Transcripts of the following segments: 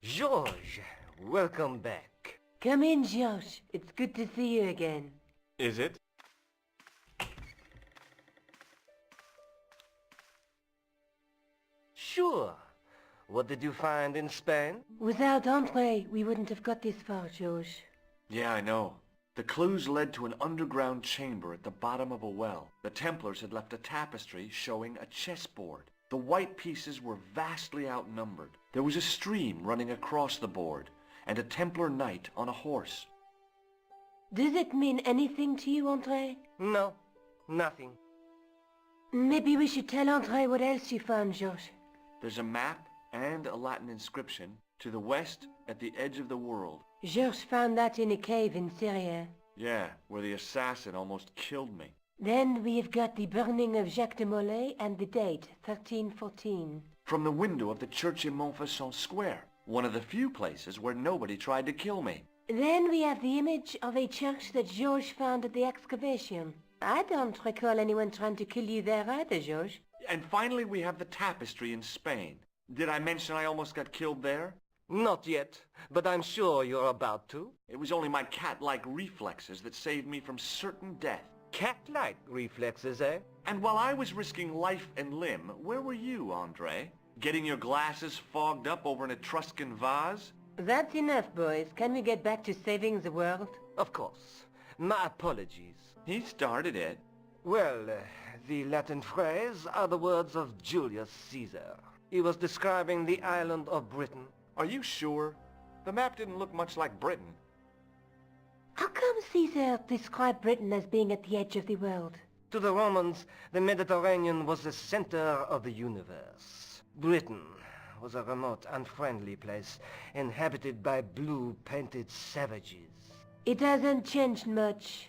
George, welcome back. Come in, Josh. It's good to see you again. Is it? Sure. What did you find in Spain? Without Andre, we wouldn't have got this far, Josh. Yeah, I know. The clues led to an underground chamber at the bottom of a well. The Templars had left a tapestry showing a chessboard. The white pieces were vastly outnumbered. There was a stream running across the board, and a Templar knight on a horse. Does it mean anything to you, Andre? No, nothing. Maybe we should tell Andre what else you found, Josh. There's a map and a Latin inscription to the west at the edge of the world. George found that in a cave in Syria. Yeah, where the assassin almost killed me. Then we've got the burning of Jacques de Molay and the date, 1314. From the window of the church in Montfaucon Square, one of the few places where nobody tried to kill me. Then we have the image of a church that George found at the excavation. I don't recall anyone trying to kill you there either, George. And finally we have the tapestry in Spain. Did I mention I almost got killed there? Not yet, but I'm sure you're about to. It was only my cat-like reflexes that saved me from certain death. Cat-like reflexes, eh? And while I was risking life and limb, where were you, Andre? Getting your glasses fogged up over an Etruscan vase? That's enough, boys. Can we get back to saving the world? Of course. My apologies. He started it. Well, the Latin phrase are the words of Julius Caesar. He was describing the island of Britain. Are you sure? The map didn't look much like Britain. How come Caesar described Britain as being at the edge of the world? To the Romans, the Mediterranean was the center of the universe. Britain was a remote, unfriendly place, inhabited by blue-painted savages. It hasn't changed much.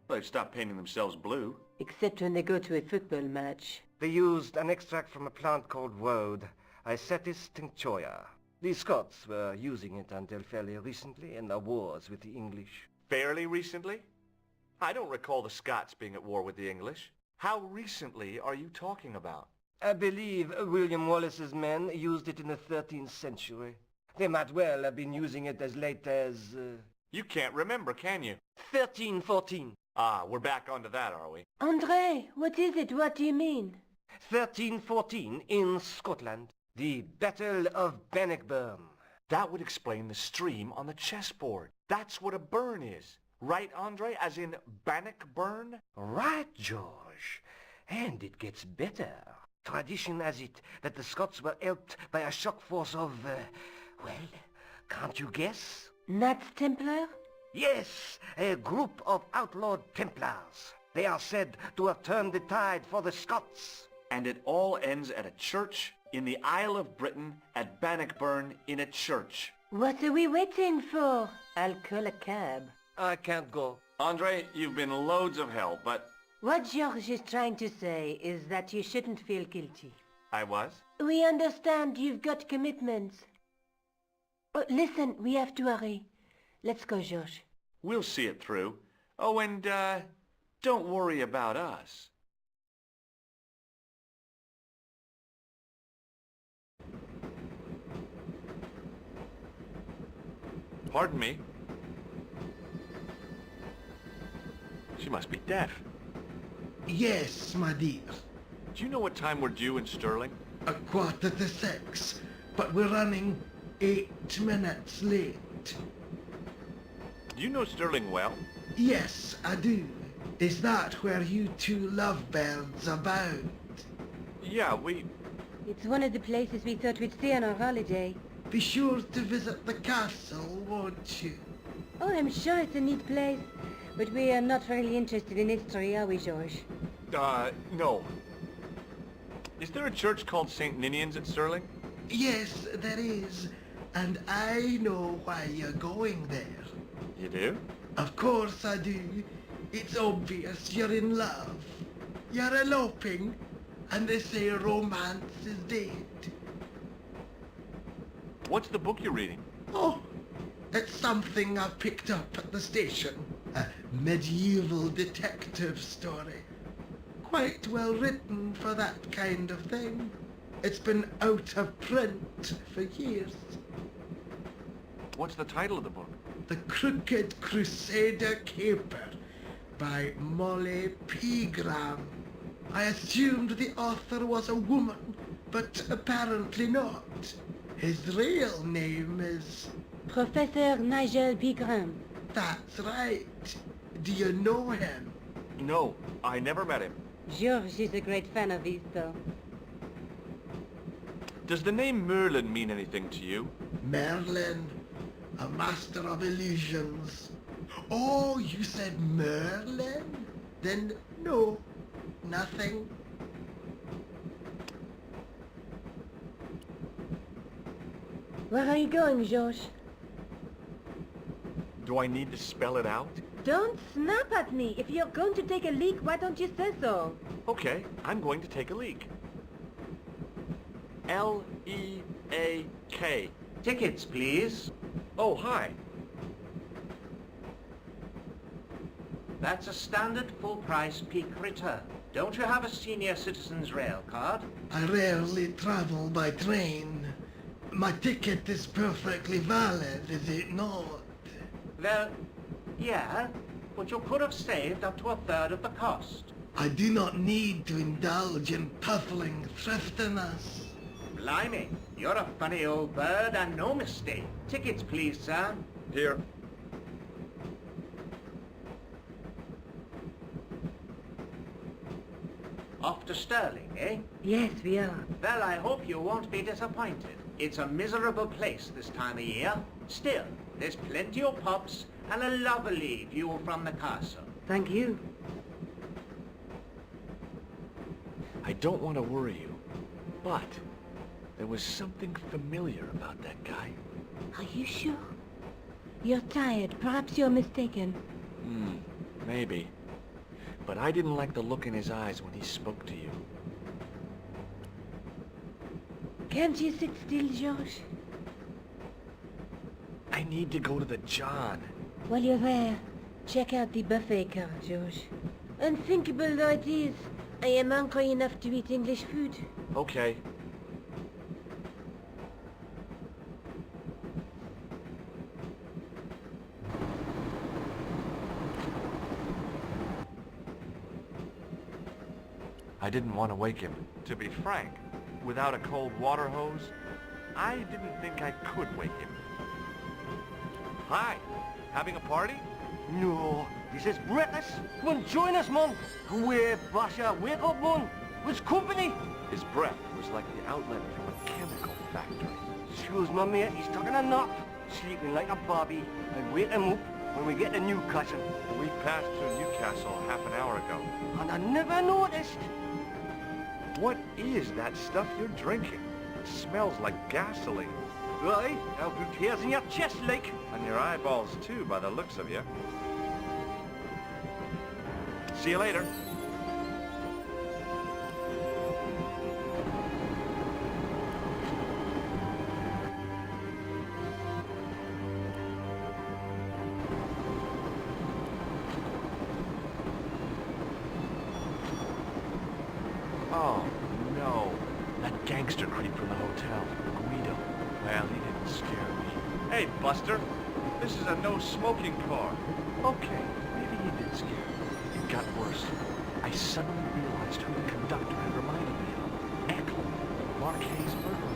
They've stopped painting themselves blue. Except when they go to a football match. They used an extract from a plant called woad, Icetis tinctoria. The Scots were using it until fairly recently in their wars with the English. Fairly recently? I don't recall the Scots being at war with the English. How recently are you talking about? I believe William Wallace's men used it in the 13th century. They might well have been using it as late as... You can't remember, can you? 1314. Ah, we're back onto that, are we? Andre, what is it? What do you mean? 1314 in Scotland. The Battle of Bannockburn. That would explain the stream on the chessboard. That's what a burn is. Right, Andre? As in Bannockburn? Right, George. And it gets better. Tradition has it that the Scots were helped by a shock force of, well, can't you guess? Knights Templar? Yes, a group of outlawed Templars. They are said to have turned the tide for the Scots. And it all ends at a church in the Isle of Britain at Bannockburn in a church. What are we waiting for? I'll call a cab. I can't go. Andre, you've been loads of help, but... What George is trying to say is that you shouldn't feel guilty. I was? We understand you've got commitments. Oh, listen, we have to hurry. Let's go, George. We'll see it through. Oh, and, don't worry about us. Pardon me. She must be deaf. Yes, my dear. Do you know what time we're due in Stirling? 6:15, but we're running 8 minutes late. Do you know Stirling well? Yes, I do. Is that where you two lovebirds abound? Yeah, we... It's one of the places we thought we'd stay on our holiday. Be sure to visit the castle, won't you? Oh, I'm sure it's a neat place. But we are not really interested in history, are we, George? No. Is there a church called St. Ninian's at Stirling? Yes, there is. And I know why you're going there. You do? Of course I do. It's obvious you're in love. You're eloping, and they say romance is dead. What's the book you're reading? Oh, it's something I picked up at the station. A medieval detective story. Quite well written for that kind of thing. It's been out of print for years. What's the title of the book? The Crooked Crusader Caper by Molly Pegram. I assumed the author was a woman, but apparently not. His real name is... Professor Nigel Pegram. That's right. Do you know him? No, I never met him. George is a great fan of his, though. Does the name Merlin mean anything to you? Merlin, a master of illusions. Oh, you said Merlin? Then no, nothing. Where are you going, George? Do I need to spell it out? Don't snap at me. If you're going to take a leak, why don't you say so? Okay, I'm going to take a leak. L-E-A-K. Tickets, please. Oh, hi. That's a standard full-price peak return. Don't you have a senior citizen's rail card? I rarely travel by train. My ticket is perfectly valid, is it not? Well, yeah, but you could have saved up to a third of the cost. I do not need to indulge in puffling thriftiness. Blimey, you're a funny old bird and no mistake. Tickets, please, sir. Here. Off to Stirling, eh? Yes, we are. Well, I hope you won't be disappointed. It's a miserable place this time of year. Still, there's plenty of pubs and a lovely view from the castle. Thank you. I don't want to worry you, but there was something familiar about that guy. Are you sure? You're tired. Perhaps you're mistaken. Maybe. But I didn't like the look in his eyes when he spoke to you. Can't you sit still, George? I need to go to the John. While you're there, check out the buffet car, George. Unthinkable though it is, I am hungry enough to eat English food. Okay. I didn't want to wake him. To be frank, without a cold water hose, I didn't think I could wake him. Hi, having a party? No, this is breakfast. Come on, join us, man. Away, Basha, wake up, man. What's company? His breath was like the outlet from a chemical factory. Excuse my mate, he's taking a nap. Sleeping like a bobby. I wake him up when we get to Newcastle. We passed through Newcastle half an hour ago. And I never noticed. What is that stuff you're drinking? It smells like gasoline. Right, I'll put tears in your chest, like. And your eyeballs, too, by the looks of you. See you later. Oh, no. That gangster creep from the hotel, Guido. Well, he didn't scare me. Hey, Buster. This is a no-smoking car. Okay, maybe he did scare me. It got worse. I suddenly realized who the conductor had reminded me of. Eklund, Marquet's murderer.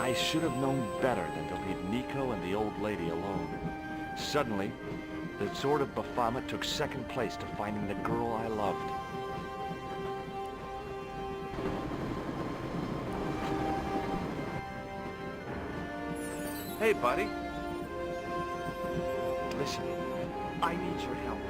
I should have known better than to leave Nico and the old lady alone. Suddenly, the sort of befuddlement took second place to finding the girl I loved. Hey, buddy. Listen, I need your help.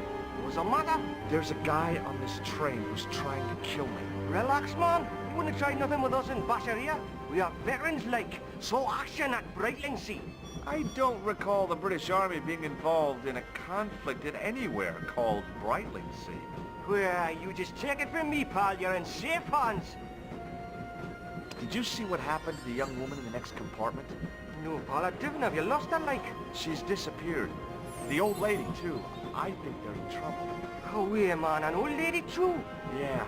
What's the matter? There's a guy on this train who's trying to kill me. Relax, man. You wouldn't try nothing with us in Basharia. We are veterans like. So action at Brightlingsea. I don't recall the British Army being involved in a conflict in anywhere called Brightlingsea. Well, you just take it from me, pal. You're in safe hands. Did you see what happened to the young woman in the next compartment? No, pal, I didn't. Have you lost her, like? She's disappeared. The old lady, too. I think they're in trouble. Oh, yeah, man. An old lady, too. Yeah.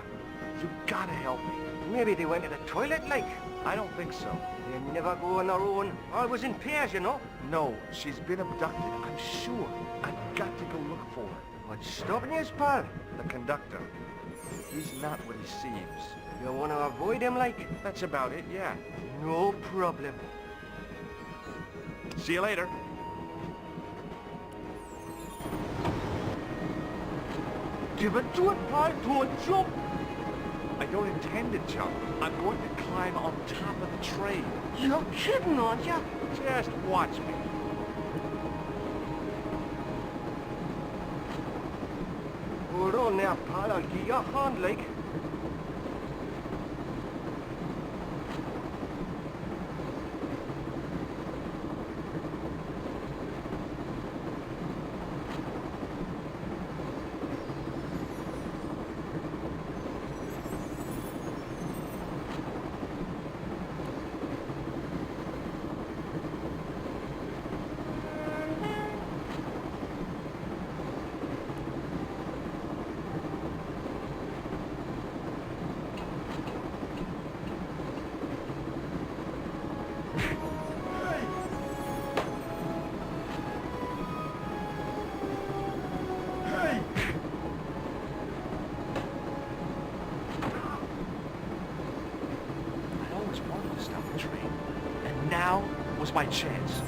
You gotta help me. Maybe they went to the toilet, like. I don't think so. They never go on their own. Always in pairs, you know. No, she's been abducted, I'm sure. I've got to go look for her. What's stopping you, pal? The conductor. He's not what he seems. You want to avoid him, like? That's about it, yeah. No problem. See you later. Give it to it, pal. Don't jump. I don't intend to jump. I'm going to climb on top of the train. You're kidding, aren't you? Just watch me. Hold on there, pal. I'll give you a hand, like. I always wanted to stop the train. And now was my chance.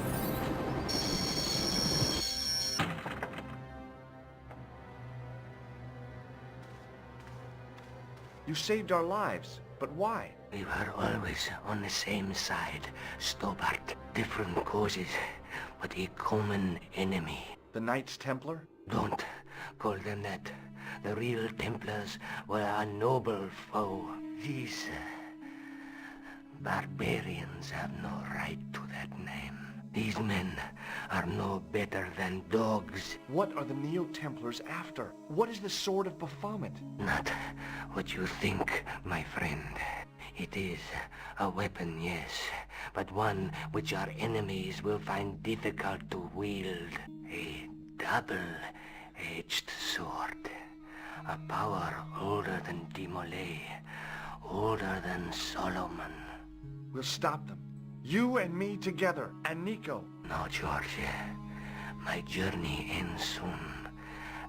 You saved our lives, but why? We were always on the same side, Stobart. Different causes, but a common enemy. The Knights Templar? Don't call them that. The real Templars were a noble foe. These barbarians have no right to that name. These men are no better than dogs. What are the Neo-Templars after? What is the Sword of Baphomet? Not what you think, my friend. It is a weapon, yes, but one which our enemies will find difficult to wield. A double-edged sword. A power older than Dimolay, older than Solomon. We'll stop them. You and me together, and Nico. No, George. My journey ends soon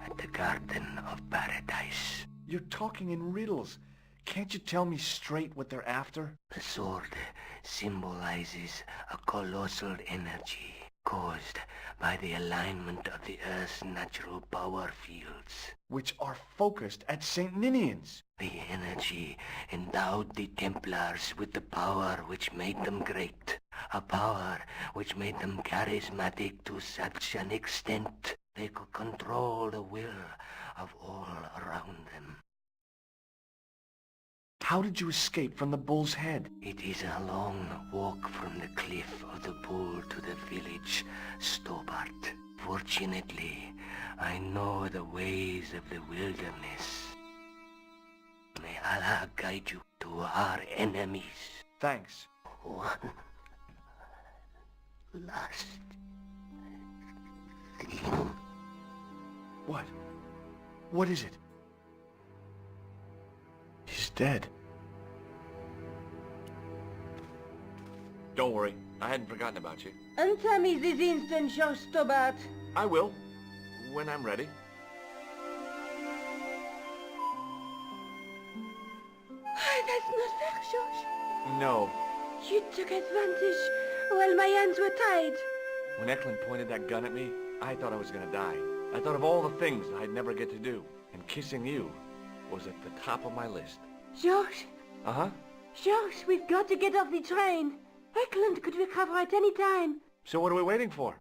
at the Garden of Paradise. You're talking in riddles. Can't you tell me straight what they're after? The sword symbolizes a colossal energy caused by the alignment of the Earth's natural power fields. Which are focused at St. Ninian's. The energy endowed the Templars with the power which made them great. A power which made them charismatic to such an extent they could control the will of all around them. How did you escape from the Bull's Head? It is a long walk from the cliff of the Bull to the village, Stobart. Fortunately, I know the ways of the wilderness. May Allah guide you to our enemies. Thanks. One last thing. What? What is it? He's dead. Don't worry. I hadn't forgotten about you. Answer me this instant, George Stobart. I will. When I'm ready. That's not fair, George. No. You took advantage while my hands were tied. When Eklund pointed that gun at me, I thought I was gonna die. I thought of all the things I'd never get to do. And kissing you was at the top of my list. George, Uh-huh. George, we've got to get off the train. Eklund could recover at any time. So what are we waiting for?